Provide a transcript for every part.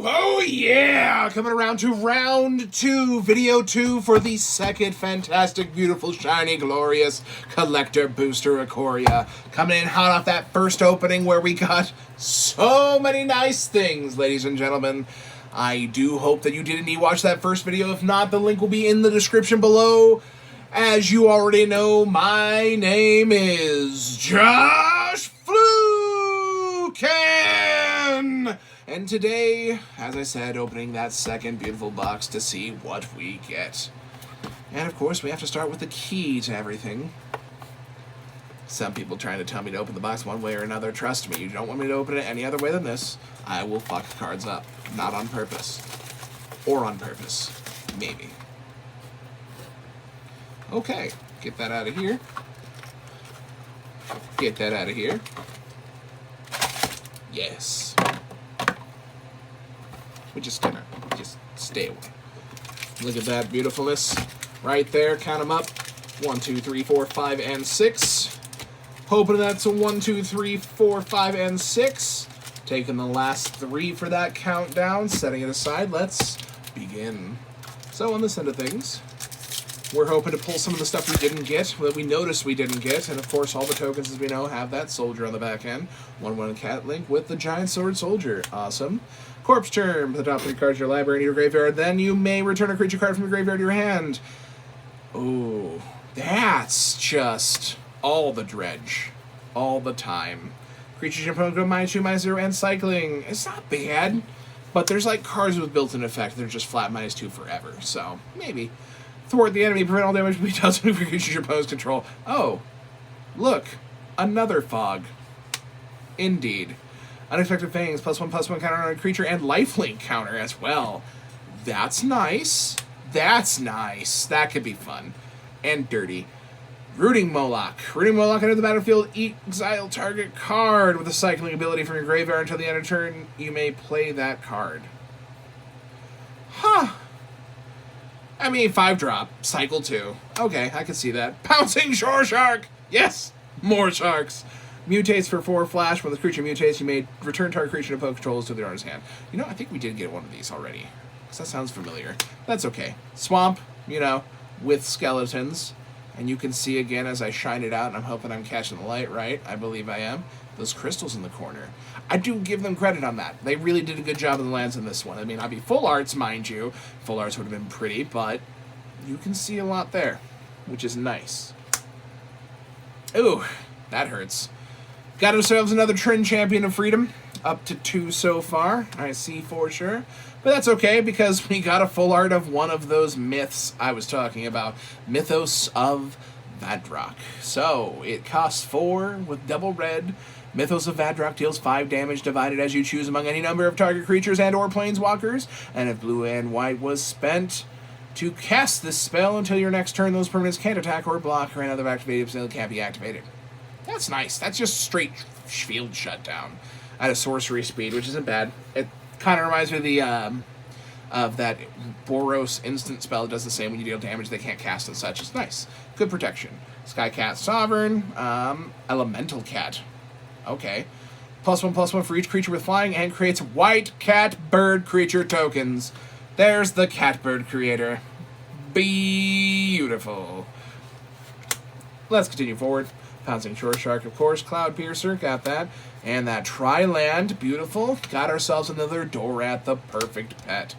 Oh yeah! Coming around to round 2, video 2 for the second fantastic, beautiful, shiny, glorious collector booster IKORIA. Coming in hot off that first opening where we got so many nice things, ladies and gentlemen. I do hope that you did indeed watch that first video. If not, the link will be in the description below. As you already know, my name is Josh Fluken! And today, as I said, opening that second beautiful box to see what we get. And of course, we have to start with the key to everything. Some people trying to tell me to open the box one way or another. Trust me, you don't want me to open it any other way than this. I will fuck cards up. Not on purpose. Or on purpose. Maybe. Okay, get that out of here. Get that out of here. Yes. We're just gonna stay away. Look at that beautifulness right there. Count them up. 1, 2, 3, 4, 5, and 6. Hoping that's a 1, 2, 3, 4, 5, and 6. Taking the last 3 for that countdown. Setting it aside. Let's begin. So on this end of things, we're hoping to pull some of the stuff we didn't get, that we noticed we didn't get, and of course all the tokens, as we know, have that soldier on the back end. 1/1 cat link with the giant sword soldier. Awesome. Corpse Term, the top 3 cards of your library in your graveyard. Then you may return a creature card from your graveyard to your hand. Oh, that's just all the dredge. All the time. Creatures your opponent go -2, -0, and cycling. It's not bad, but there's like cards with built-in effect. They're just flat -2 forever, so maybe. Thwart the enemy, prevent all damage to be dealt to creatures your opponents control. Oh, look, another fog. Indeed. Unexpected Fangs, +1/+1 counter on a creature, and lifelink counter as well. That's nice. That's nice. That could be fun. And dirty. Rooting Moloch. Rooting Moloch enter the battlefield, exile target card with a cycling ability from your graveyard until the end of turn. You may play that card. Huh. I mean, 5-drop, cycle 2. Okay, I can see that. Pouncing Shore Shark! Yes! More sharks! Mutates for 4 flash. When the creature mutates, you may return target creature to opponent controls to the owner's hand. You know, I think we did get one of these already. Because that sounds familiar. That's okay. Swamp, you know, with skeletons. And you can see again as I shine it out, and I'm hoping I'm catching the light right. I believe I am. Those crystals in the corner. I do give them credit on that. They really did a good job of the lands in this one. I mean, I'd be full arts, mind you. Full arts would have been pretty, but you can see a lot there, which is nice. Ooh, that hurts. Got ourselves another Trend Champion of Freedom. Up to 2 so far, I see for sure. But that's okay, because we got a full art of one of those myths I was talking about. Mythos of Vadrock. So, it costs 4 with double red. Mythos of Vadrock deals 5 damage divided as you choose among any number of target creatures and or planeswalkers. And if blue and white was spent to cast this spell until your next turn, those permanents can't attack or block, or another activated spell can't be activated. That's nice. That's just straight field shutdown at a sorcery speed, which isn't bad. It kind of reminds me of the of that Boros instant spell. It does the same when you deal damage they can't cast and such. It's nice. Good protection. Sky Cat Sovereign. Elemental Cat. Okay. +1/+1 for each creature with flying, and creates white cat bird creature tokens. There's the Catbird creator. Beautiful. Let's continue forward. Pouncing Shore Shark, of course. Cloud Piercer, got that. And that Tri-Land, beautiful. Got ourselves another Dorat, the perfect pet.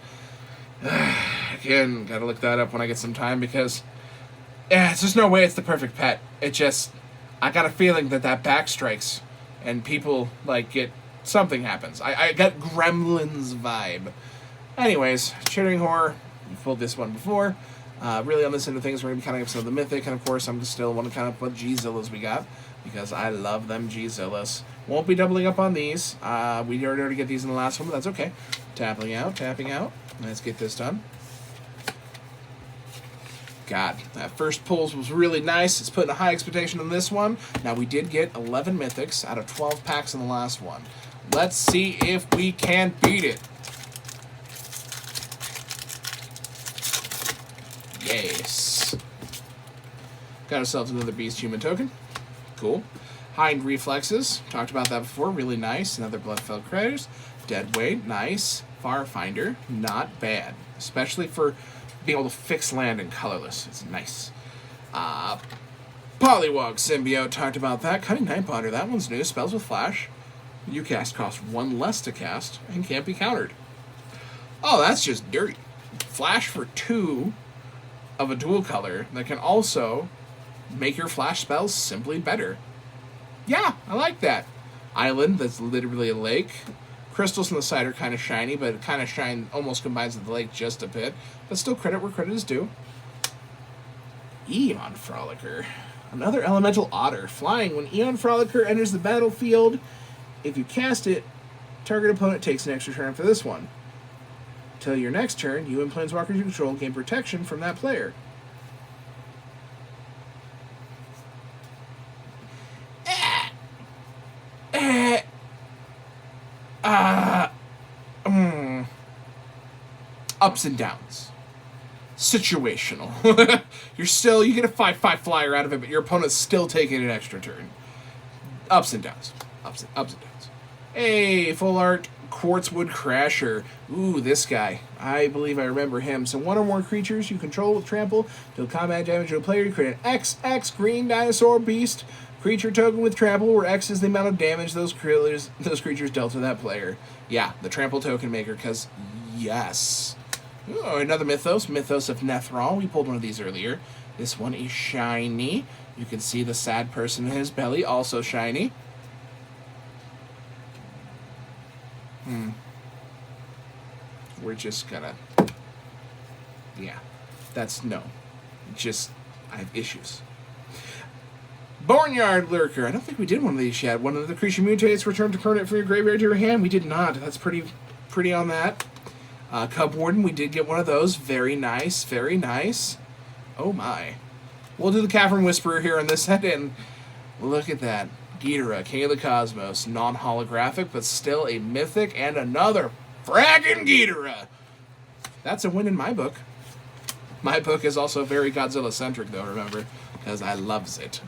Again, gotta look that up when I get some time, because it's just no way it's the perfect pet. It just, I got a feeling that back strikes, and people, like, get, something happens. I got Gremlins vibe. Anyways, Chittering Horror, we pulled this one before. Really on this end of things, we're going to be counting up some of the Mythic, and of course I'm still want to count up what G-Zillas we got, because I love them G-Zillas. Won't be doubling up on these. We already get these in the last one, but that's okay. Tapping out. Let's get this done. God, that first pull was really nice. It's putting a high expectation on this one. Now, we did get 11 Mythics out of 12 packs in the last one. Let's see if we can beat it. Yes. Got ourselves another Beast Human token. Cool. Hind Reflexes, talked about that before, really nice. Another Bloodfell Critters. Deadweight, nice. Farfinder, not bad. Especially for being able to fix land in colorless. It's nice. Poliwag Symbiote, talked about that. Cunning Night Ponder, that one's new. Spells with Flash. You cast cost 1 less to cast and can't be countered. Oh, that's just dirty. Flash for 2 of a dual color that can also make your flash spells simply better. Yeah, I like that. Island, that's literally a lake. Crystals on the side are kind of shiny, but it kind of shine almost combines with the lake just a bit. But still credit where credit is due. Eon Frolicker. Another elemental otter. Flying. When Eon Frolicker enters the battlefield, if you cast it, target opponent takes an extra turn for this one. Till your next turn, you and planeswalkers you control gain protection from that player. Ups and downs. Situational. You get a 5/5 flyer out of it, but your opponent's still taking an extra turn. Ups and downs. Ups and downs. Hey, full art Quartzwood Crasher. Ooh, this guy. I believe I remember him. So 1 or more creatures you control with trample deal combat damage to a player. You create an XX green dinosaur beast creature token with trample, where X is the amount of damage those creatures dealt to that player. Yeah, the trample token maker, because yes. Oh, another Mythos. Mythos of Nethral. We pulled one of these earlier. This one is shiny. You can see the sad person in his belly, also shiny. We're just gonna... Yeah. That's no. Just, I have issues. Barnyard Lurker. I don't think we did one of these yet. One of the creature mutates returned to permanent from your graveyard to your hand. We did not. That's pretty on that. Cub Warden, we did get one of those. Very nice, very nice. Oh my. We'll do the Cavern Whisperer here on this end, and look at that. Ghidorah, King of the Cosmos. Non-holographic, but still a mythic, and another fragging Ghidorah. That's a win in my book. My book is also very Godzilla-centric, though, remember, because I loves it.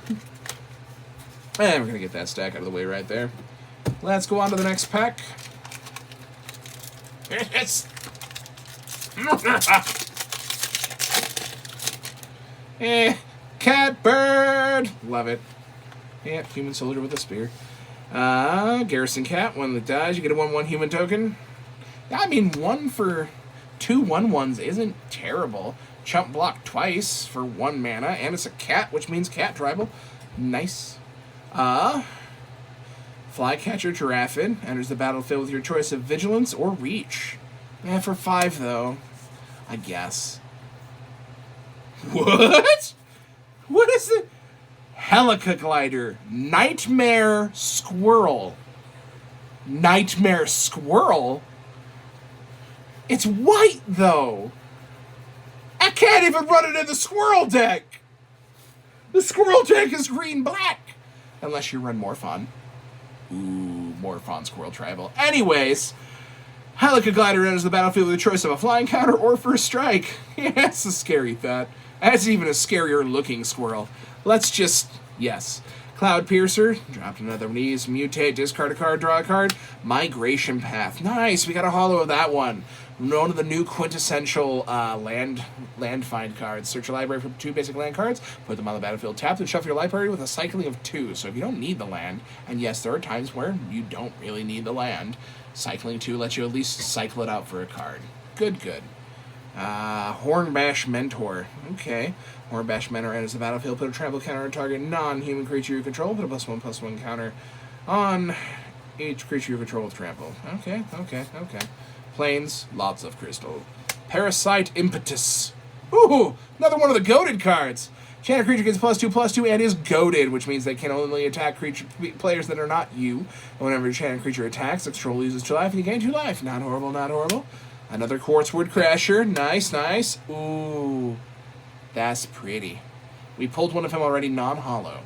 And we're going to get that stack out of the way right there. Let's go on to the next pack. Yes! Catbird! Love it. Yeah, human soldier with a spear. Garrison Cat, one that dies, you get a 1/1 human token. I mean, 1 for 2 1/1s isn't terrible. Chump block twice for 1 mana, and it's a cat, which means cat tribal. Nice. Flycatcher Giraffid enters the battlefield with your choice of Vigilance or Reach. Yeah, for 5, though. I guess. What? What is it? Helica Glider. Nightmare Squirrel. Nightmare Squirrel? It's white, though. I can't even run it in the Squirrel deck. The Squirrel deck is green-black. Unless you run Morphon. Ooh, Morphon Squirrel Tribal. Anyways, Helica Glider enters the battlefield with the choice of a flying counter or first strike. Yeah, that's a scary thought. That's even a scarier looking squirrel. Let's just... Yes. Cloud Piercer. Dropped another one of these. Mutate. Discard a card. Draw a card. Migration Path. Nice. We got a holo of that one. One of the new quintessential land find cards. Search your library for 2 basic land cards. Put them on the battlefield. Tap and shuffle your library with a cycling of 2. So if you don't need the land, and yes, there are times where you don't really need the land, cycling 2 lets you at least cycle it out for a card. Good, good. Hornbash Mentor. Okay. Hornbash Mentor enters the battlefield. Put a trample counter on a target non-human creature you control. Put a +1/+1 counter on each creature you control with trample. Okay. Plains, lots of crystal. Parasite Impetus. Ooh, another one of the goated cards. Enchanted creature gets +2/+2 and is goated, which means they can only attack players that are not you. And whenever enchanted creature attacks, the control loses 2 life and you gain 2 life. Not horrible, not horrible. Another Quartzwood Crasher. Nice, nice. Ooh, that's pretty. We pulled one of him already non-holo,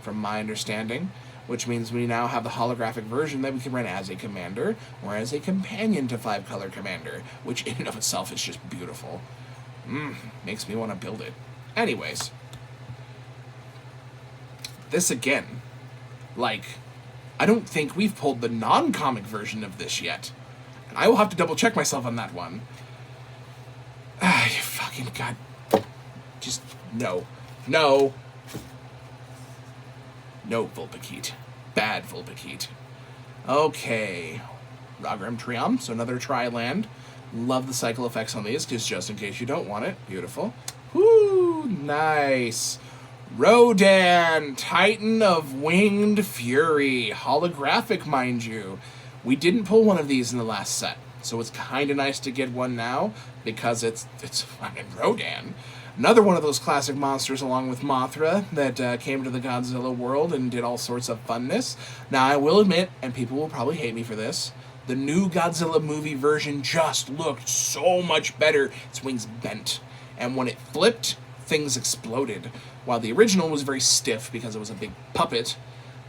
from my understanding, which means we now have the holographic version that we can run as a commander, or as a companion to 5-color commander, which in and of itself is just beautiful. Makes me want to build it. Anyways. This again. Like, I don't think we've pulled the non-comic version of this yet. And I will have to double-check myself on that one. Ah, you fucking god. Just, no. No. No, Vulpikeet. Bad Vulpikeet. Okay. Rogram Triumph, so another Tri-Land. Love the cycle effects on these, just in case you don't want it. Beautiful. Whoo, nice. Rodan, Titan of Winged Fury. Holographic, mind you. We didn't pull one of these in the last set, so it's kind of nice to get one now, because it's fucking Rodan. Another one of those classic monsters along with Mothra that came to the Godzilla world and did all sorts of funness. Now, I will admit, and people will probably hate me for this, the new Godzilla movie version just looked so much better. Its wings bent. And when it flipped, things exploded. While the original was very stiff because it was a big puppet.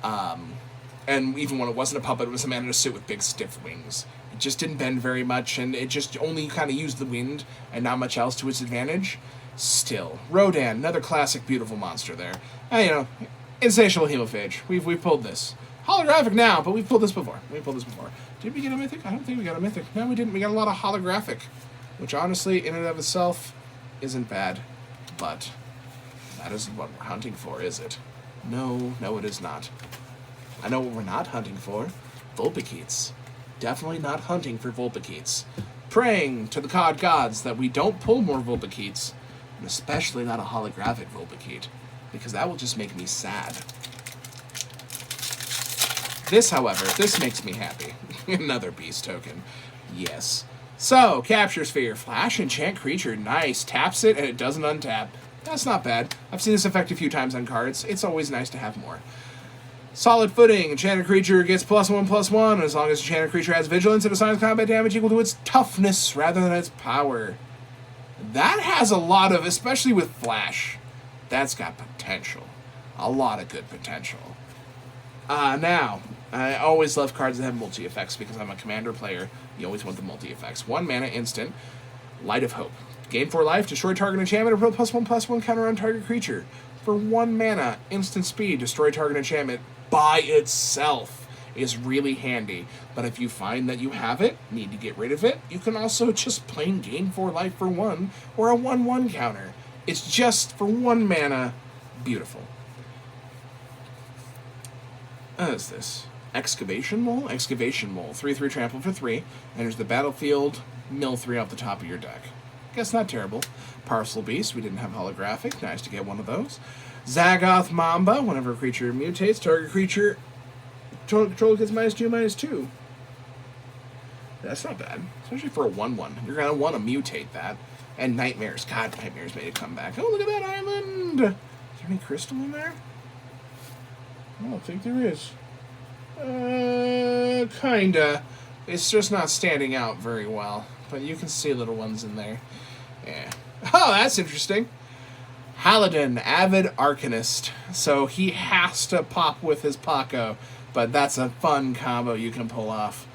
And even when it wasn't a puppet, it was a man in a suit with big stiff wings. It just didn't bend very much, and it just only kind of used the wind and not much else to its advantage. Still, Rodan, another classic, beautiful monster there. And, you know, insatiable hemophage. We've pulled this. Holographic now, but we've pulled this before. Did we get a mythic? I don't think we got a mythic. No, we didn't. We got a lot of holographic, which honestly, in and of itself, isn't bad. But that isn't what we're hunting for, is it? No, it is not. I know what we're not hunting for. Vulpikeets. Definitely not hunting for Vulpikeets. Praying to the COD gods that we don't pull more Vulpikeets, and especially not a holographic Vulpikeet, because that will just make me sad. This, however, this makes me happy. Another beast token. Yes. So, Capture Sphere. Flash, enchant creature. Nice. Taps it, and it doesn't untap. That's not bad. I've seen this effect a few times on cards. It's always nice to have more. Solid Footing. Enchanted creature gets +1/+1 as long as enchanted creature has vigilance and assigns combat damage equal to its toughness rather than its power. That has a lot of, especially with Flash, that's got potential. A lot of good potential. Now, I always love cards that have multi-effects because I'm a commander player. You always want the multi-effects. 1 mana instant, Light of Hope. Gain 4 life, destroy target enchantment, or put +1/+1 counter on target creature. For 1 mana, instant speed, destroy target enchantment by itself is really handy. But if you find that you have it, need to get rid of it, you can also just plain gain 4 life for 1, or a 1/1 counter. It's just, for 1 mana, beautiful. What is this? Excavation Mole? Excavation Mole. 3/3 trample for 3. Enters the battlefield, mill 3 off the top of your deck. Guess not terrible. Parcel Beast. We didn't have holographic. Nice to get one of those. Zagoth Mamba. Whenever a creature mutates, target creature control gets -2/-2. That's not bad. Especially for a 1/1. You're going to want to mutate that. And Nightmares. God, Nightmares made it come back. Oh, look at that island! Is there any crystal in there? I don't think there is. Kinda. It's just not standing out very well. But you can see little ones in there. Yeah. Oh, that's interesting. Haladin, Avid Arcanist. So he has to pop with his Paco. But that's a fun combo you can pull off.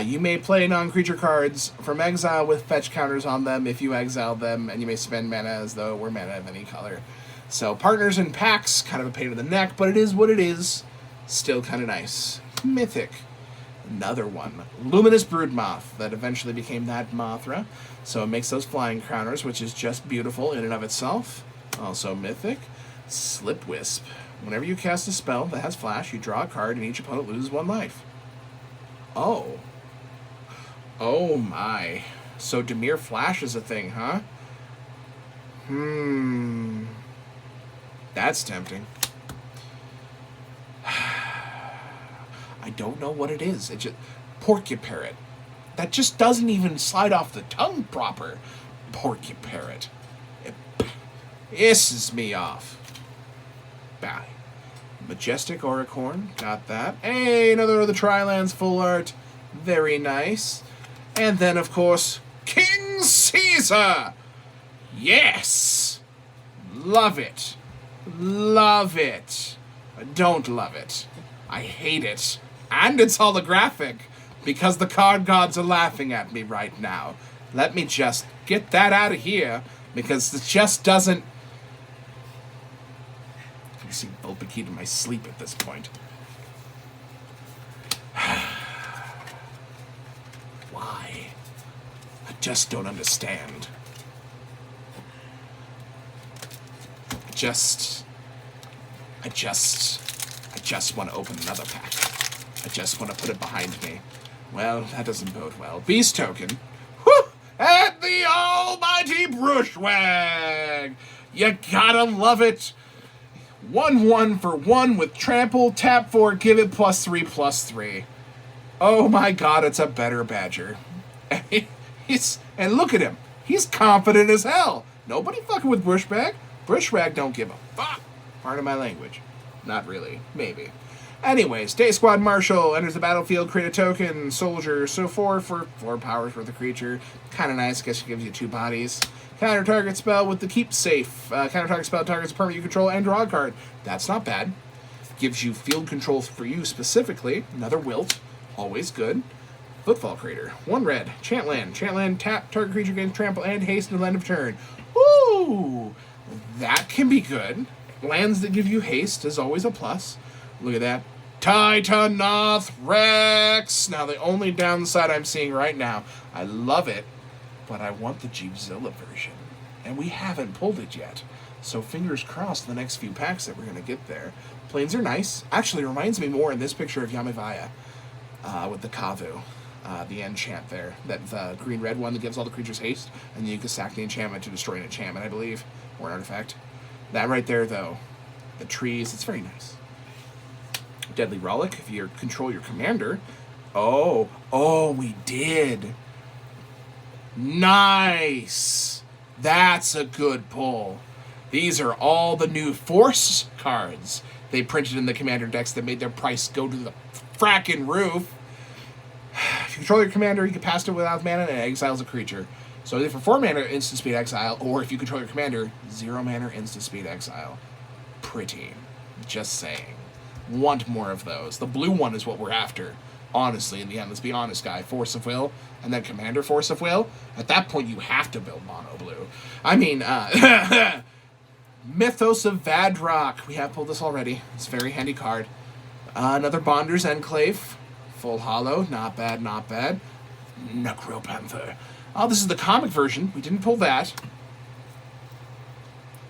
You may play non-creature cards from exile with fetch counters on them if you exile them, and you may spend mana as though it were mana of any color. So partners and packs, kind of a pain in the neck, but it is what it is. Still kind of nice. Mythic. Another one. Luminous Broodmoth, that eventually became that Mothra. So it makes those flying counters, which is just beautiful in and of itself. Also mythic. Slipwisp. Whenever you cast a spell that has flash, you draw a card and each opponent loses 1 life. Oh. Oh my. So Dimir Flash is a thing, huh? That's tempting. I don't know what it is. It just Porcuparrot. That just doesn't even slide off the tongue proper. Porcuparrot. It pisses me off. Bye. Majestic Auricorn. Got that. Hey, another of the Tri-Lands full art. Very nice. And then, of course, King Caesar. Yes. Love it. Love it. I don't love it. I hate it. And it's holographic, because the card gods are laughing at me right now. Let me just get that out of here, because it just doesn't... I can see Vulpikeet in my sleep at this point. Why? I just don't understand. I just want to open another pack. I just want to put it behind me. Well, that doesn't bode well. Beast token. Whew! And the almighty Brushwag! You gotta love it. 1/1 for 1 with trample. Tap 4, give it +3/+3. Oh my god, it's a better badger. And look at him. He's confident as hell. Nobody fucking with Brushwag. Brushwag don't give a fuck. Pardon my language. Not really. Maybe. Anyways, Day Squad Marshal enters the battlefield, create a token, soldier, so 4 for 4 powers for the creature. Kind of nice, guess it gives you 2 bodies. Counter target spell with the keep safe. Counter target spell targets a permanent you control and draw a card. That's not bad. Gives you field control for you specifically. Another wilt. Always good. Footfall Crater. 1 red. Chant land. Chant land, tap, target creature gains trample and haste until end of turn. Ooh! That can be good. Lands that give you haste is always a plus. Look at that. Titanoth Rex! Now, the only downside I'm seeing right now, I love it, but I want the Jeepzilla version. And we haven't pulled it yet. So fingers crossed the next few packs that we're going to get there. Planes are nice. Actually, it reminds me more in this picture of Yamavaya with the Kavu. The enchant there. That the green-red one that gives all the creatures haste, and then you can sack the enchantment to destroy an enchantment, I believe, or an artifact. That right there, though, the trees, it's very nice. Deadly Relic, if you control your commander. Oh, we did. Nice. That's a good pull. These are all the new Force cards they printed in the commander decks that made their price go to the frackin' roof. If you control your commander, you can pass it without mana and it exiles a creature. So either for 4 mana, instant speed exile, or if you control your commander, 0 mana, instant speed exile. Pretty. Just saying. Want more of those. The blue one is what we're after. Honestly, in the end, let's be honest, guy. Force of Will, and then Commander Force of Will. At that point, you have to build mono blue. I mean, Mythos of Vadrock. We have pulled this already. It's a very handy card. Another Bonder's Enclave. Full Hollow. Not bad, not bad. Necropanther. Oh, this is the comic version. We didn't pull that.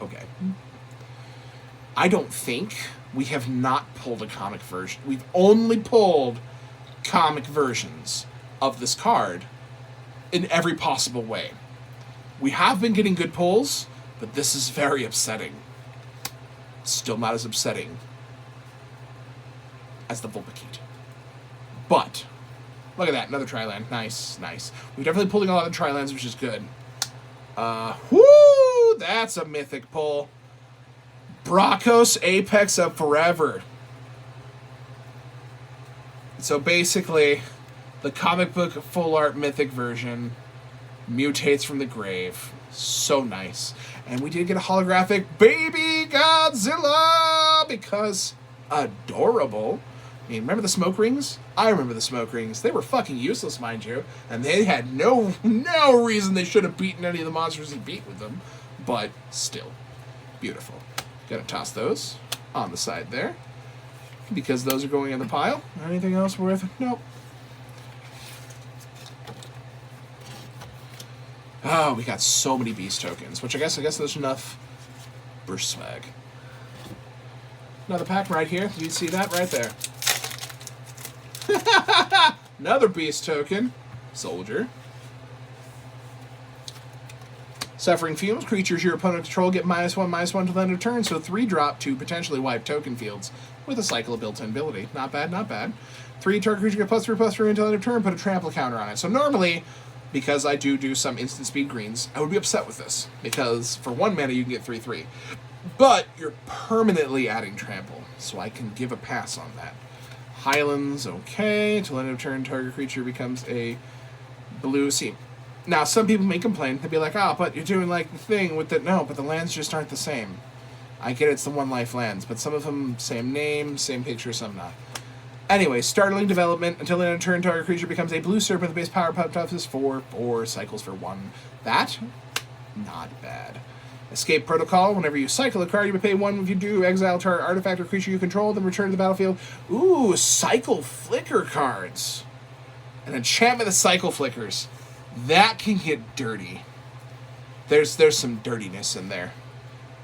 Okay. I don't think we have not pulled a comic version. We've only pulled comic versions of this card in every possible way. We have been getting good pulls, but this is very upsetting. Still not as upsetting as the Vulpikeet. But, look at that, another Tri-Land. Nice, nice. We're definitely pulling a lot of Tri-Lands, which is good. Whoo! That's a mythic pull. Bracos Apex of Forever. So basically, the comic book full art mythic version mutates from the grave. So nice. And we did get a holographic Baby Godzilla because adorable. I mean, remember the smoke rings? I remember the smoke rings. They were fucking useless, mind you. And they had no reason they should have beaten any of the monsters he beat with them. But still, beautiful. Gonna toss those on the side there, because those are going in the pile. Anything else worth it? Nope. Oh, we got so many beast tokens, which I guess there's enough burst swag. Another pack right here. You see that right there. Another beast token. Soldier. Suffering Fumes. Creatures your opponent control get -1/-1 till the end of turn, so 3-drop to potentially wipe token fields with a cycle of built-in ability. Not bad, not bad. 3 target creature get +3/+3 until the end of turn, put a trample counter on it. So normally, because I do some instant speed greens, I would be upset with this, because for 1 mana you can get 3/3. But you're permanently adding trample, so I can give a pass on that. Highlands, okay. Till end of turn, target creature becomes a blue sea. Now, some people may complain. They'd be like, but you're doing like the thing with the... No, but the lands just aren't the same. I get it's the 1-life lands, but some of them, same name, same picture, some not. Anyway, startling development. Until the end of turn, target creature becomes a blue serpent. The base power toughness 4 cycles for 1. That, not bad. Escape Protocol. Whenever you cycle a card, you may pay 1. If you do, exile target artifact or creature you control, then return to the battlefield. Ooh, cycle flicker cards. An enchantment that cycle flickers. That can get dirty. There's some dirtiness in there.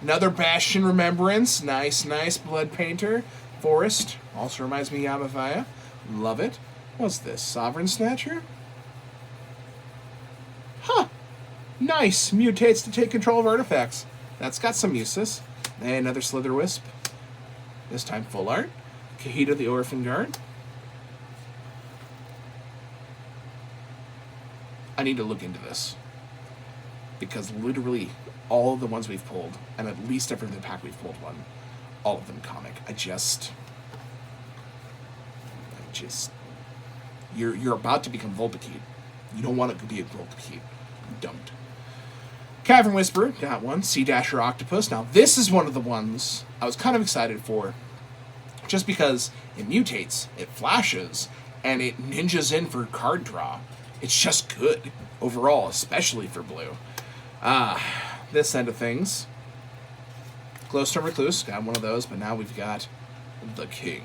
Another Bastion Remembrance. Nice, nice. Blood Painter. Forest. Also reminds me of Yamavaya. Love it. What's this? Sovereign Snatcher? Huh. Nice. Mutates to take control of artifacts. That's got some uses. And another Slither Wisp. This time full art. Kahita the Orphan Guard. I need to look into this. Because literally all of the ones we've pulled, and at least every other pack we've pulled one, all of them comic. You're about to become Vulpikeet. You don't want to be a Vulpikeet. You don't. Cavern Whisperer, got one. Sea Dasher Octopus. Now, this is one of the ones I was kind of excited for, just because it mutates, it flashes, and it ninjas in for card draw. It's just good overall, especially for blue. This end of things. Glowstone Recluse, got one of those, but now we've got the King.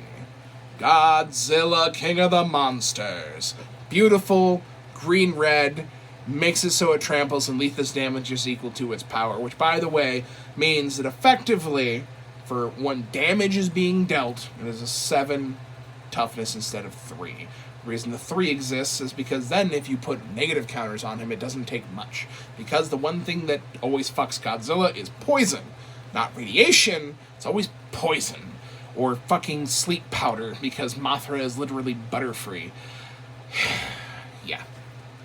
Godzilla, King of the Monsters. Beautiful, green-red, makes it so it tramples and lethal damage is equal to its power, which, by the way, means that effectively, for when damage is being dealt, it is a 7 toughness instead of 3. The reason the 3 exists is because then if you put negative counters on him, it doesn't take much. Because the one thing that always fucks Godzilla is poison. Not radiation, it's always poison. Or fucking sleep powder, because Mothra is literally butterfree. Yeah.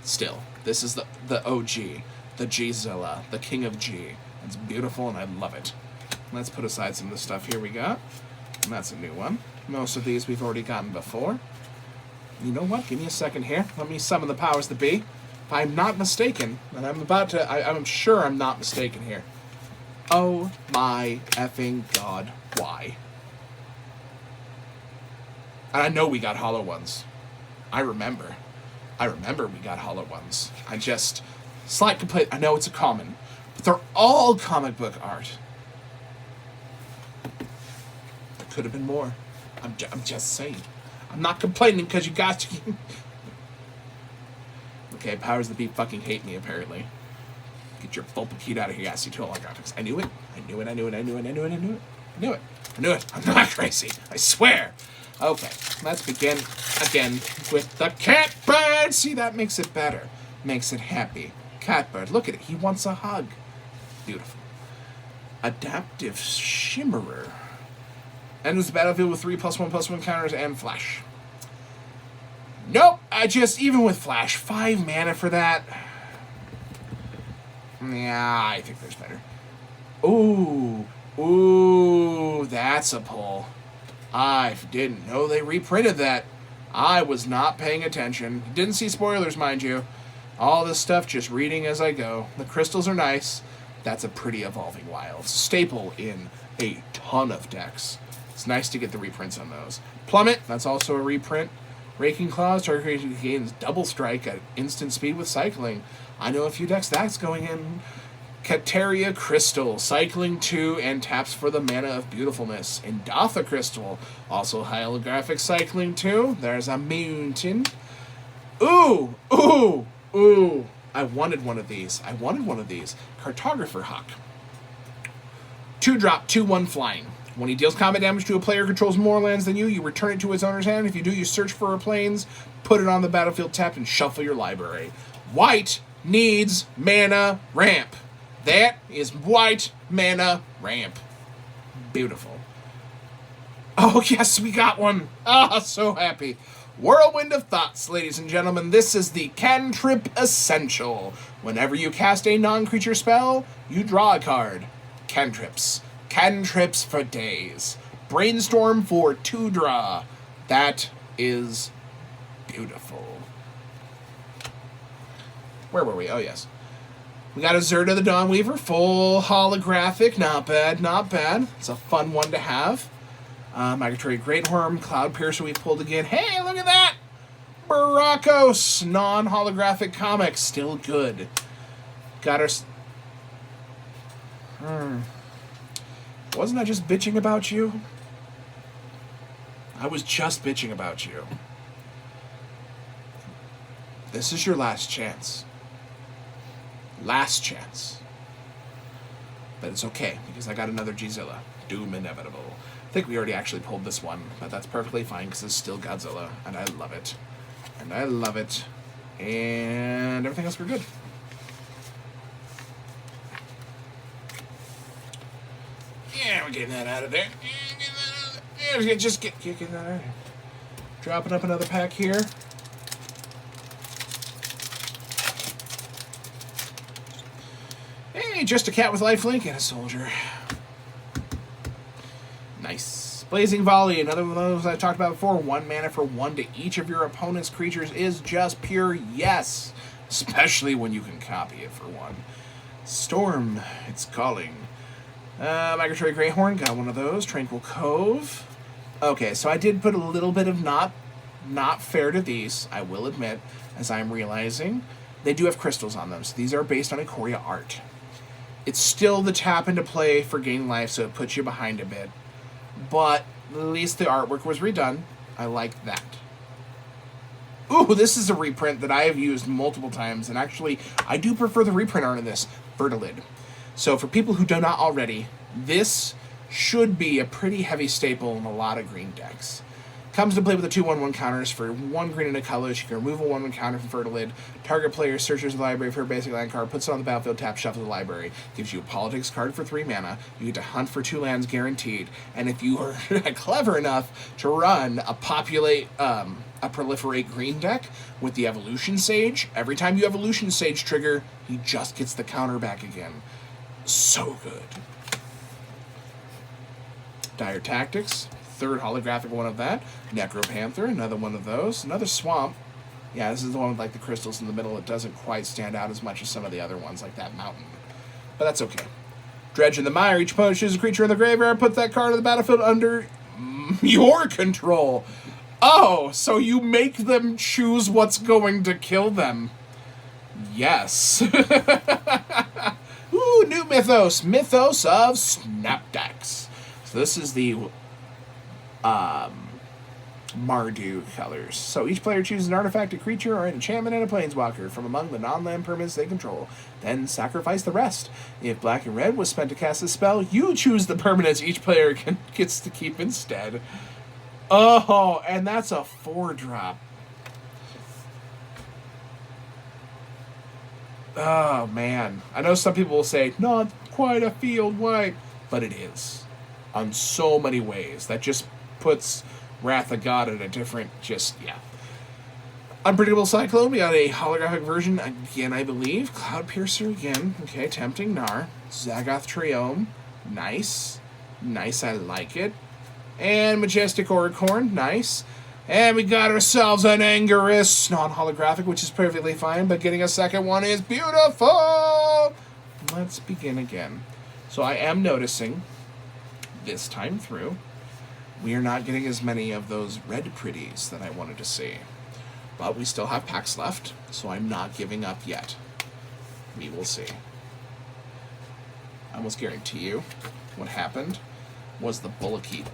Still, this is the OG. The G-Zilla. The King of G. It's beautiful and I love it. Let's put aside some of the stuff here we got. And that's a new one. Most of these we've already gotten before. You know what? Give me a second here. Let me summon the powers that be. If I'm not mistaken, and I'm sure I'm not mistaken here. Oh my effing god, why? And I know we got hollow ones. I remember we got hollow ones. Slight complaint, I know it's a common, but they're all comic book art. There could have been more. I'm just saying. I'm not complaining because you got to. Okay, powers that be fucking hate me, apparently. Get your Vulpikeet out of here. Yeah, see, 2 holographics. I knew it. I'm not crazy. I swear. Okay, let's begin again with the Catbird. See, that makes it better. Makes it happy. Catbird, look at it. He wants a hug. Beautiful. Adaptive Shimmerer. Enters the battlefield with 3+1/+1 counters and flash. Nope, even with flash, 5 mana for that. Yeah, I think there's better. Ooh, that's a pull. I didn't know they reprinted that. I was not paying attention. Didn't see spoilers, mind you. All this stuff just reading as I go. The crystals are nice. That's a pretty Evolving Wilds. Staple in a ton of decks. It's nice to get the reprints on those. Plummet, that's also a reprint. Raking Claws, target creature gains double strike at instant speed with cycling. I know a few decks that's going in. Kateria Crystal, cycling 2 and taps for the mana of beautifulness. Indatha Crystal, also holographic cycling 2. There's a mountain. Ooh. I wanted one of these. Cartographer Hawk. 2-drop, 2/1 flying. When he deals combat damage to a player who controls more lands than you, you return it to his owner's hand. If you do, you search for planes, put it on the battlefield tapped, and shuffle your library. White needs mana ramp. That is white mana ramp. Beautiful. Oh, yes, we got one. So happy. Whirlwind of Thoughts, ladies and gentlemen. This is the Cantrip Essential. Whenever you cast a non-creature spell, you draw a card. Cantrips. Cantrips for days. Brainstorm for 2-draw. That is beautiful. Where were we? Oh, yes. We got a Zerda the Dawnweaver, full holographic. Not bad. It's a fun one to have. Migratory Greathorn, Cloud Piercer we pulled again. Hey, look at that! Barakos, non-holographic comic, still good. Got our... Wasn't I just bitching about you? I was just bitching about you. This is your last chance. Last chance. But it's okay, because I got another Godzilla. Doom Inevitable. I think we already actually pulled this one, but that's perfectly fine, because it's still Godzilla, and I love it. And I love it. And everything else we're good. Yeah, we're getting that out of there. Yeah, just get that out of there. Dropping up another pack here. Hey, just a cat with lifelink and a soldier. Nice. Blazing Volley, another one of those I talked about before. 1 mana for 1 to each of your opponent's creatures is just pure yes. Especially when you can copy it for 1. Storm, it's calling. Migratory Greyhorn, got one of those. Tranquil Cove. Okay, so I did put a little bit of not fair to these, I will admit, as I'm realizing. They do have crystals on them, so these are based on IKORIA art. It's still the tap into play for gain life, so it puts you behind a bit. But at least the artwork was redone. I like that. Ooh, this is a reprint that I have used multiple times, and actually, I do prefer the reprint art in this, Vertilid. So for people who do not already, this should be a pretty heavy staple in a lot of green decks. Comes to play with the 2/1/1 counters for 1 green and a colorless. You can remove a 1/1 counter from Vertilid. Target player searches the library for a basic land card, puts it on the battlefield, tap, shuffle the library. Gives you a politics card for 3 mana. You get to hunt for 2 lands guaranteed. And if you are clever enough to run a proliferate green deck with the Evolution Sage, every time you Evolution Sage trigger, he just gets the counter back again. So good. Dire Tactics, 3rd holographic one of that. Necropanther, another one of those. Another Swamp. Yeah, this is the one with like the crystals in the middle. It doesn't quite stand out as much as some of the other ones, like that mountain. But that's okay. Dredge in the Mire. Each opponent chooses a creature in the graveyard. Put that card on the battlefield under your control. Oh, so you make them choose what's going to kill them. Yes. Ooh, new Mythos. Mythos of Snapdax. So this is the Mardu colors. So each player chooses an artifact, a creature, or an enchantment, and a planeswalker from among the non-land permanents they control. Then sacrifice the rest. If black and red was spent to cast a spell, you choose the permanents each player gets to keep instead. Oh, and that's a 4-drop. Oh, man. I know some people will say, not quite a field wipe, but it is. On so many ways. That just puts Wrath of God in a different, Unpredictable Cyclone, we got a holographic version again, I believe. Cloud Piercer again. Okay, Tempting Gnar. Zagoth Triome. Nice. Nice, I like it. And Majestic Oricorn. Nice. And we got ourselves an Angerus, non-holographic, which is perfectly fine, but getting a second one is beautiful! Let's begin again. So I am noticing, this time through, we are not getting as many of those red pretties that I wanted to see. But we still have packs left, so I'm not giving up yet. We will see. I almost guarantee you what happened was the Bulbakeet,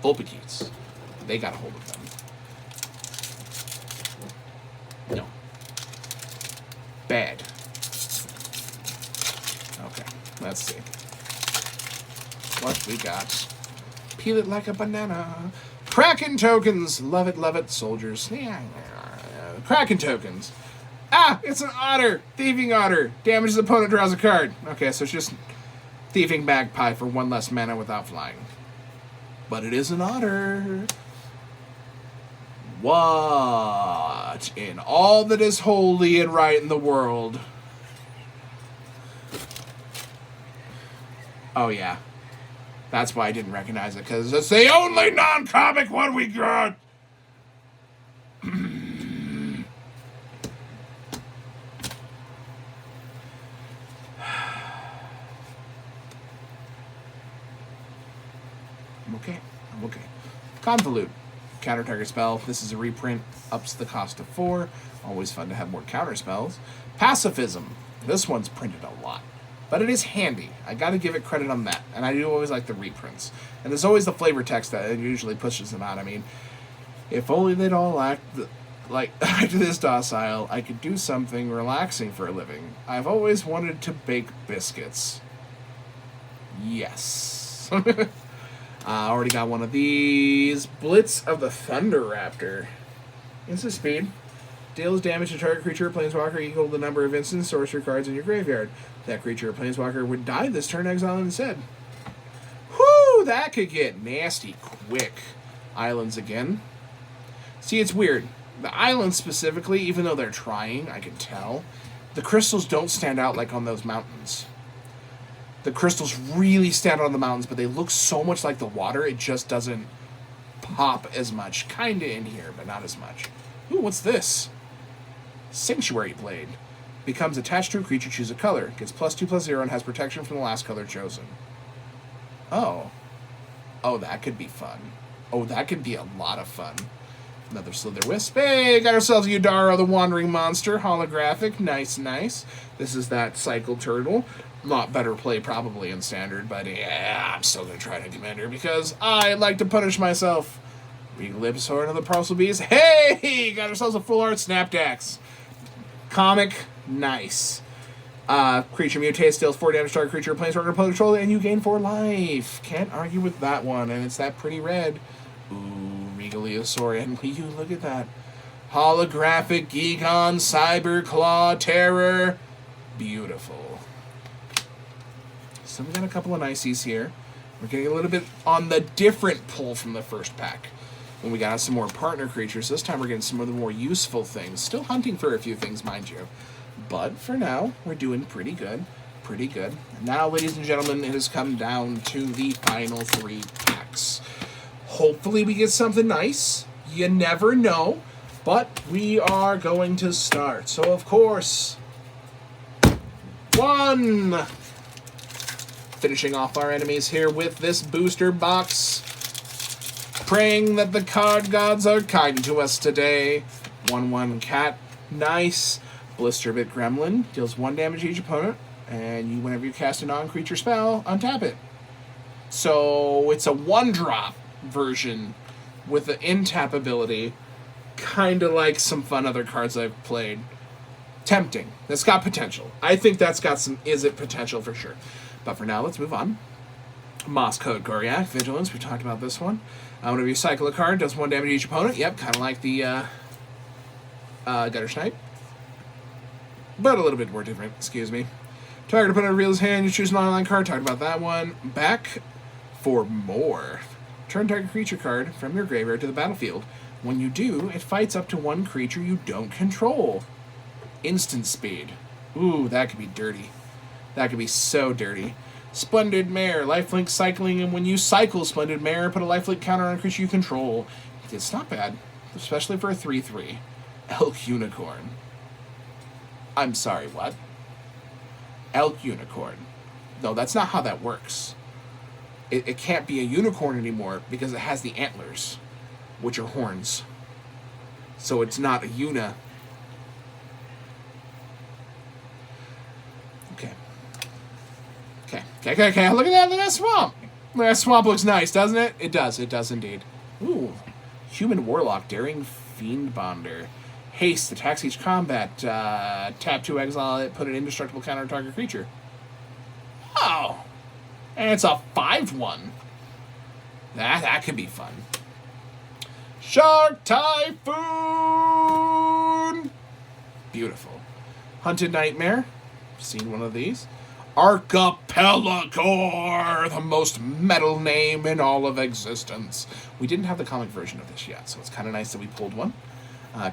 Bulbakeets. They got a hold of them. No. Bad. Okay, let's see. What we got? Peel it like a banana. Kraken tokens. Love it, soldiers. Kraken tokens. Ah, it's an otter. Thieving otter. Damages opponent, draws a card. Okay, so it's just Thieving Magpie for 1 less mana without flying. But it is an otter. What in all that is holy and right in the world? Oh, yeah. That's why I didn't recognize it, because it's the only non-comic one we got! I'm okay. Convolute. Counter target spell. This is a reprint. Ups the cost to 4. Always fun to have more counter spells. Pacifism. This one's printed a lot. But it is handy. I gotta give it credit on that. And I do always like the reprints. And there's always the flavor text that usually pushes them out. I mean, if only they'd all act Like, after this docile, I could do something relaxing for a living. I've always wanted to bake biscuits. Yes. I already got one of these. Blitz of the Thunder Raptor. Instant speed. Deals damage to target creature or planeswalker equal to the number of instant sorcery cards in your graveyard. That creature or planeswalker would die this turn, exile instead. Whew, that could get nasty quick. Islands again. See, it's weird. The islands specifically, even though they're trying, I can tell, the crystals don't stand out like on those mountains. The crystals really stand out on the mountains, but they look so much like the water, it just doesn't pop as much. Kinda in here, but not as much. Ooh, what's this? Sanctuary Blade. Becomes attached to a creature, choose a color. Gets +2/+0 and has protection from the last color chosen. Oh. Oh, that could be fun. Oh, that could be a lot of fun. Another Slither Wisp. Hey, got ourselves Yudaro the Wandering Monster. Holographic. Nice, nice. This is that Cycle Turtle. Lot better play probably in Standard, but yeah, I'm still going to try to Commander because I like to punish myself. Regal Lips, another Parcel Beast. Hey, got ourselves a full art Snapdax. Comic. Nice. Creature mutates, deals 4 damage to target creature, planeswalker, opponent control, and you gain 4 life. Can't argue with that one, and it's that pretty red. Ooh. Regaliasaur, you look at that. Holographic Gigon, Cyber Claw, Terror. Beautiful. So we got a couple of niceys here. We're getting a little bit on the different pull from the first pack. When we got some more partner creatures, this time we're getting some of the more useful things. Still hunting for a few things, mind you. But for now, we're doing pretty good. Pretty good. Now, ladies and gentlemen, it has come down to the final 3 packs. Hopefully we get something nice. You never know. But we are going to start. So, of course, 1. Finishing off our enemies here with this booster box. Praying that the card gods are kind to us today. 1/1 cat. Nice. Blisterbit Gremlin. Deals 1 damage to each opponent. And whenever you cast a non-creature spell, untap it. So, it's a 1-drop version with the in-tap ability, kind of like some fun other cards I've played. Tempting. That's got potential. I think that's got some potential for sure. But for now, let's move on. Moss Code Goriac, Vigilance, we talked about this one. Whenever you cycle a card, does 1 damage to each opponent. Yep, kind of like the Gutter Snipe. But a little bit more different, excuse me. Target opponent reveals his hand, you choose an online card, talked about that one. Back for more. Turn target creature card from your graveyard to the battlefield. When you do, it fights up to 1 creature you don't control. Instant speed. Ooh, that could be dirty. That could be so dirty. Splendid Mare, lifelink cycling, and when you cycle Splendid Mare, put a lifelink counter on a creature you control. It's not bad, especially for a 3/3. Elk Unicorn. I'm sorry, what? Elk Unicorn. No, that's not how that works. It can't be a unicorn anymore because it has the antlers, which are horns. So it's not a Una. Okay. Look at that swamp. That swamp looks nice, doesn't it? It does indeed. Ooh. Human Warlock, Daring Fiend Bonder. Haste, attacks each combat. Tap 2, exile it, put an indestructible counter on target creature. Oh. And it's a 5/1. That could be fun. Shark Typhoon! Beautiful. Hunted Nightmare. Seen one of these. Archipelagor, the most metal name in all of existence. We didn't have the comic version of this yet, so it's kind of nice that we pulled one.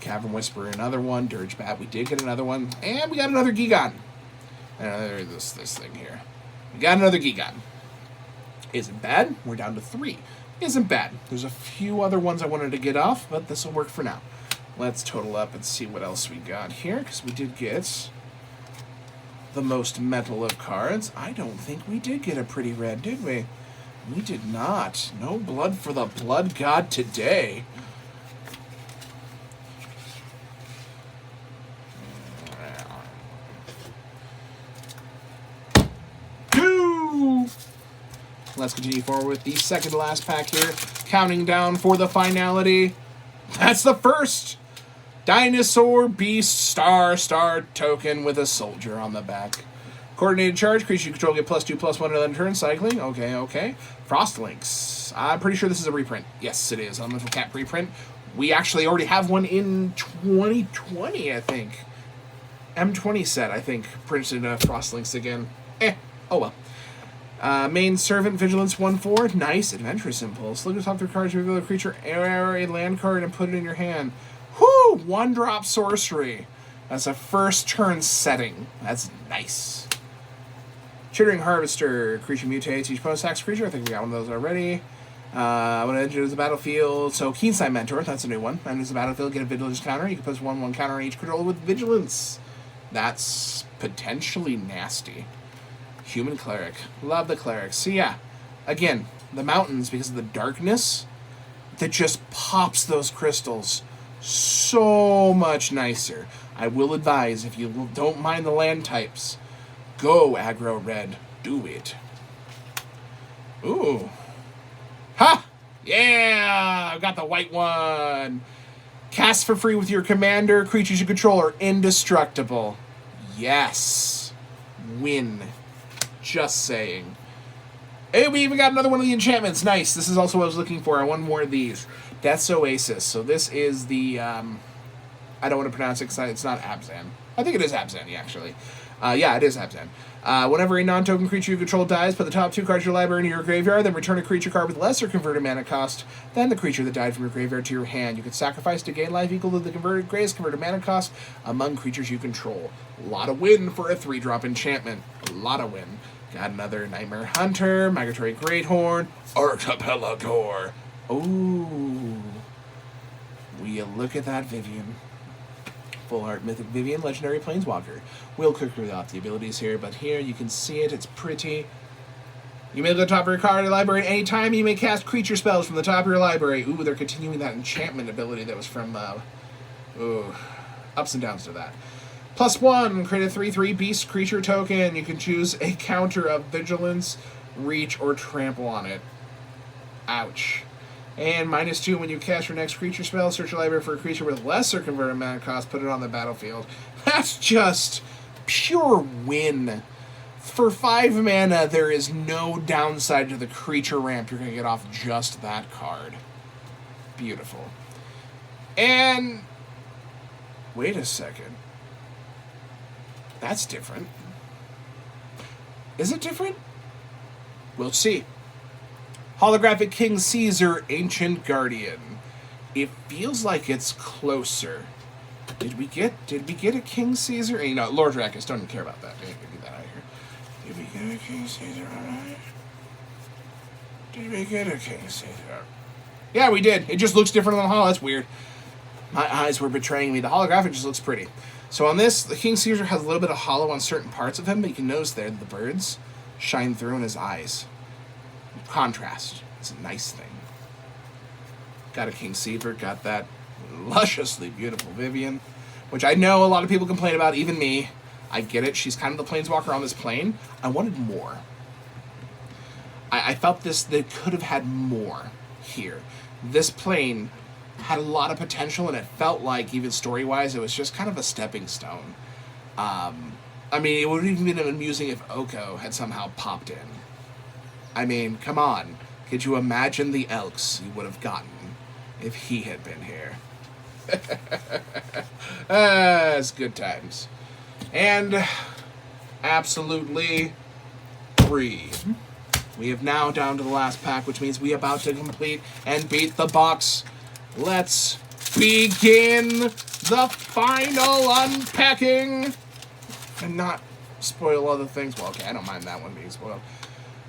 Cavern Whisperer, another one. Dirgebat, we did get another one. And we got another Gigon. And this thing here. We got another Gigon. Isn't bad. We're down to 3. Isn't bad. There's a few other ones I wanted to get off, but this will work for now. Let's total up and see what else we got here, because we did get the most metal of cards. I don't think we did get a pretty red, did we? We did not. No blood for the blood god today. Let's continue forward with the second to last pack here. Counting down for the finality. That's the first. Dinosaur Beast Star token with a soldier on the back. Coordinated charge, creature you control get +2/+1 to end turn cycling. Okay. Frostlinks. I'm pretty sure this is a reprint. Yes, it is. Elemental Cat reprint. We actually already have one in 2020, I think. M20 set, I think, printed Frostlinks again. Oh well. Main Servant, Vigilance 1/4. Nice. Adventurous Impulse. Look at the top 3 cards, reveal a creature, a land card, and put it in your hand. Whoo! 1-drop sorcery. That's a first turn setting. That's nice. Chittering Harvester. Creature mutates. Each opponent attacks creature. I think we got one of those already. When it enters the battlefield, so Keensight Mentor, that's a new one. Enters the battlefield, get a Vigilance counter. You can put 1/1 counter on each controller with Vigilance. That's potentially nasty. Human Cleric. Love the Cleric. So yeah, again, the mountains, because of the darkness, that just pops those crystals so much nicer. I will advise, if you don't mind the land types, go aggro red. Do it. Ooh. Ha! Yeah! I've got the white one. Cast for free with your commander. Creatures you control are indestructible. Yes. Win. Just saying. Hey, we even got another one of the enchantments. Nice. This is also what I was looking for. I want more of these. Death's Oasis. So this is the... I don't want to pronounce it because it's not Abzan. I think it is Abzan, actually. Yeah, it is Abzan. Whenever a non-token creature you control dies, put the top 2 cards of your library into your graveyard, then return a creature card with lesser converted mana cost than the creature that died from your graveyard to your hand. You can sacrifice to gain life equal to the greatest converted mana cost among creatures you control. A lot of win for a 3-drop enchantment. A lot of win. Got another Nightmare Hunter, Migratory Greathorn, Archipelago. Ooh. Will you look at that, Vivian? Full Art Mythic Vivian, Legendary Planeswalker. We'll quickly off the abilities here, but here you can see it. It's pretty. You may look at the top of your card library at any time. You may cast creature spells from the top of your library. Ooh, they're continuing that enchantment ability that was from, ups and downs to that. +1, create a 3/3 beast creature token. You can choose a counter of Vigilance, Reach, or Trample on it. Ouch. And -2, when you cast your next creature spell, search your library for a creature with lesser converted mana cost, put it on the battlefield. That's just pure win. For 5 mana, there is no downside to the creature ramp. You're going to get off just that card. Beautiful. And... wait a second. That's different. Is it different? We'll see. Holographic King Caesar, Ancient Guardian. It feels like it's closer. Did we get a King Caesar? You know, Lord Drakus, don't even care about that. Get that out of here. Did we get a King Caesar? Did we get a King Caesar? Yeah, we did. It just looks different on the holo. That's weird. My eyes were betraying me. The holographic just looks pretty. So on this, the King Caesar has a little bit of hollow on certain parts of him, but you can notice there that the birds shine through in his eyes. Contrast. It's a nice thing. Got a King Caesar, got that lusciously beautiful Vivian, which I know a lot of people complain about, even me. I get it. She's kind of the planeswalker on this plane. I wanted more. I felt they could have had more here. This plane had a lot of potential, and it felt like, even story-wise, it was just kind of a stepping stone. I mean, it would have even been amusing if Oko had somehow popped in. I mean, come on. Could you imagine the Elks you would have gotten if he had been here? It's good times. And absolutely free. We have now down to the last pack, which means we are about to complete and beat the box. Let's begin the final unpacking and not spoil other things. Well, okay, I don't mind that one being spoiled.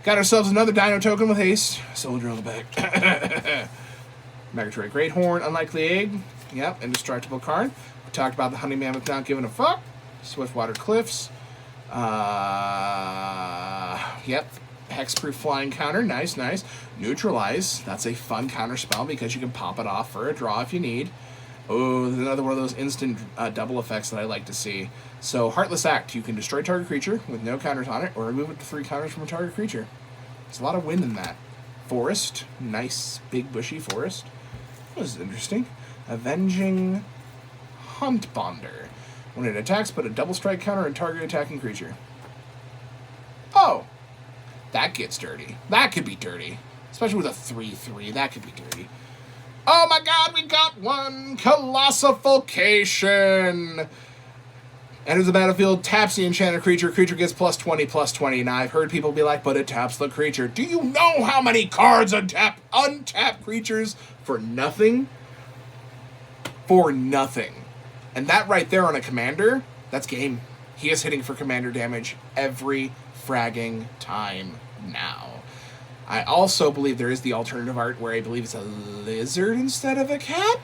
Got ourselves another Dino token with haste. Soldier on the back. Migratory Greathorn, Unlikely Egg. Yep, indestructible card. We talked about the Honey Mammoth not giving a fuck. Swiftwater Cliffs. Yep. Hexproof Flying Counter. Nice, nice. Neutralize. That's a fun counter spell because you can pop it off for a draw if you need. Oh, another one of those instant double effects that I like to see. So, Heartless Act. You can destroy target creature with no counters on it, or remove it to 3 counters from a target creature. There's a lot of win in that. Forest. Nice, big, bushy forest. That was interesting. Avenging Hunt Bonder. When it attacks, put a double strike counter on target attacking creature. Oh, that gets dirty. That could be dirty. Especially with a 3/3, that could be dirty. Oh my god, we got one! Colossification! Enters the battlefield, taps the enchanted creature. Creature gets +20/+20. Now, I've heard people be like, but it taps the creature. Do you know how many cards untap creatures for nothing? For nothing. And that right there on a commander, that's game. He is hitting for commander damage every fragging time now. I also believe there is the alternative art where I believe it's a lizard instead of a cat?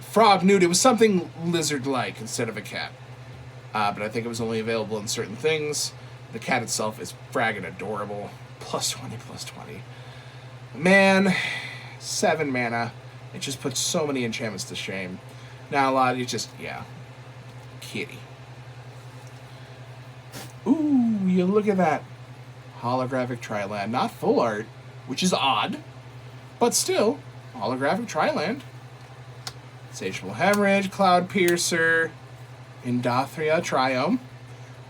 Frog Nude, it was something lizard-like instead of a cat. But I think it was only available in certain things. The cat itself is fragging adorable. +20/+20. Man, 7 mana. It just puts so many enchantments to shame. Now a lot of you just, yeah. Kitty. Ooh, you look at that. Holographic Triland. Not full art, which is odd. But still, holographic Triland. Insatiable Hemorrhage, Cloud Piercer, Indothria Triome.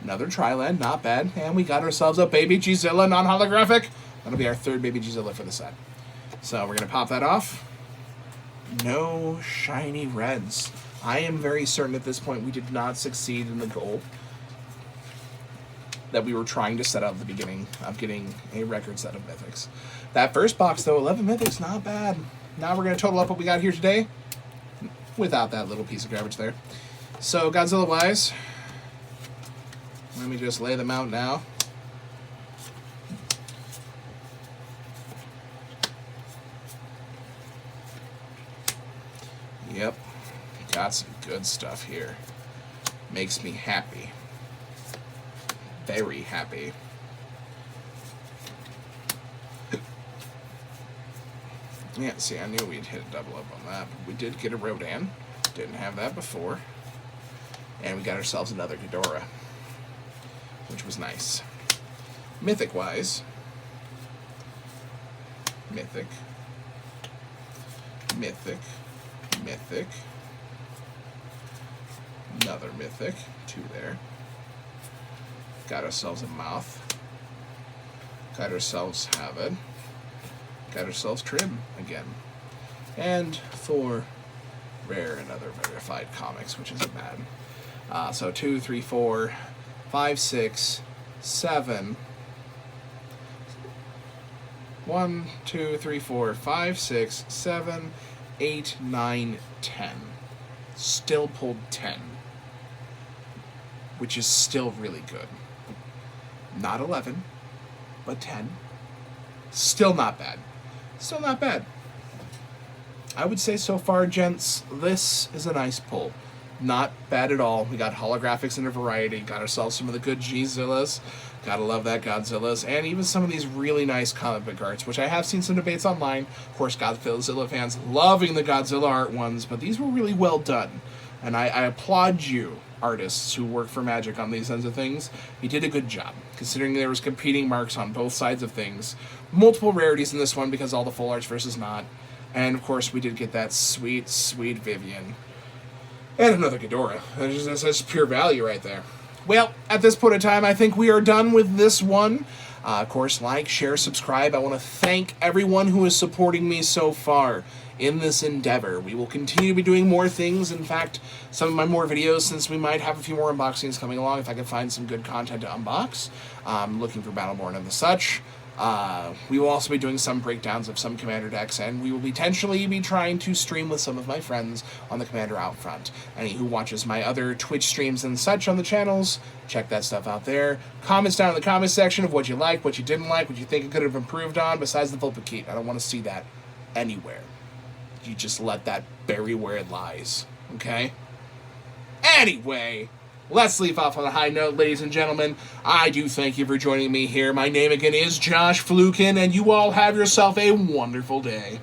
Another Triland, not bad. And we got ourselves a Baby Gzilla non-holographic. That'll be our 3rd Baby Gzilla for the set. So we're going to pop that off. No shiny reds. I am very certain at this point we did not succeed in the goal that we were trying to set out at the beginning of getting a record set of mythics. That first box, though, 11 mythics, not bad. Now we're going to total up what we got here today without that little piece of garbage there. So, Godzilla-wise, let me just lay them out now. Yep, got some good stuff here. Makes me happy. Very happy. Yeah, see, I knew we'd hit a double up on that, but we did get a Rodan. Didn't have that before. And we got ourselves another Ghidorah, which was nice. Mythic-wise, Mythic, Mythic, Mythic, another Mythic, 2 there. Got ourselves a Mouth. Got ourselves Havoc. Got ourselves Trib again. And 4 rare and other verified comics, which isn't bad. So 2, 3, 4, 5, 6, 7. 1, 2, 3, 4, 5, 6, 7, 8, 9, 10. Still pulled 10. Which is still really good. Not 11, but 10. Still not bad. Still not bad. I would say so far, gents, this is a nice pull. Not bad at all. We got holographics in a variety. Got ourselves some of the good Gzillas. Gotta love that Godzillas. And even some of these really nice comic book arts, which I have seen some debates online. Of course, Godzilla fans loving the Godzilla art ones, but these were really well done. And I applaud you, artists who work for Magic on these kinds of things. You did a good job, considering there was competing marks on both sides of things. Multiple rarities in this one because all the full arts versus not. And, of course, we did get that sweet, sweet Vivian. And another Ghidorah. That's pure value right there. Well, at this point in time, I think we are done with this one. Of course, like, share, subscribe. I want to thank everyone who is supporting me so far in this endeavor. We will continue to be doing more things. In fact, some of my more videos, since we might have a few more unboxings coming along, if I can find some good content to unbox. Looking for Battleborn and the such. We will also be doing some breakdowns of some Commander decks, and we will potentially be trying to stream with some of my friends on the Commander Outfront. Any who watches my other Twitch streams and such on the channels, check that stuff out there. Comments down in the comment section of what you like, what you didn't like, what you think it could have improved on, besides the Vulpikeet. I don't want to see that anywhere. You just let that bury where it lies, okay? Anyway, let's leave off on a high note, ladies and gentlemen. I do thank you for joining me here. My name again is Josh Flukin, and you all have yourself a wonderful day.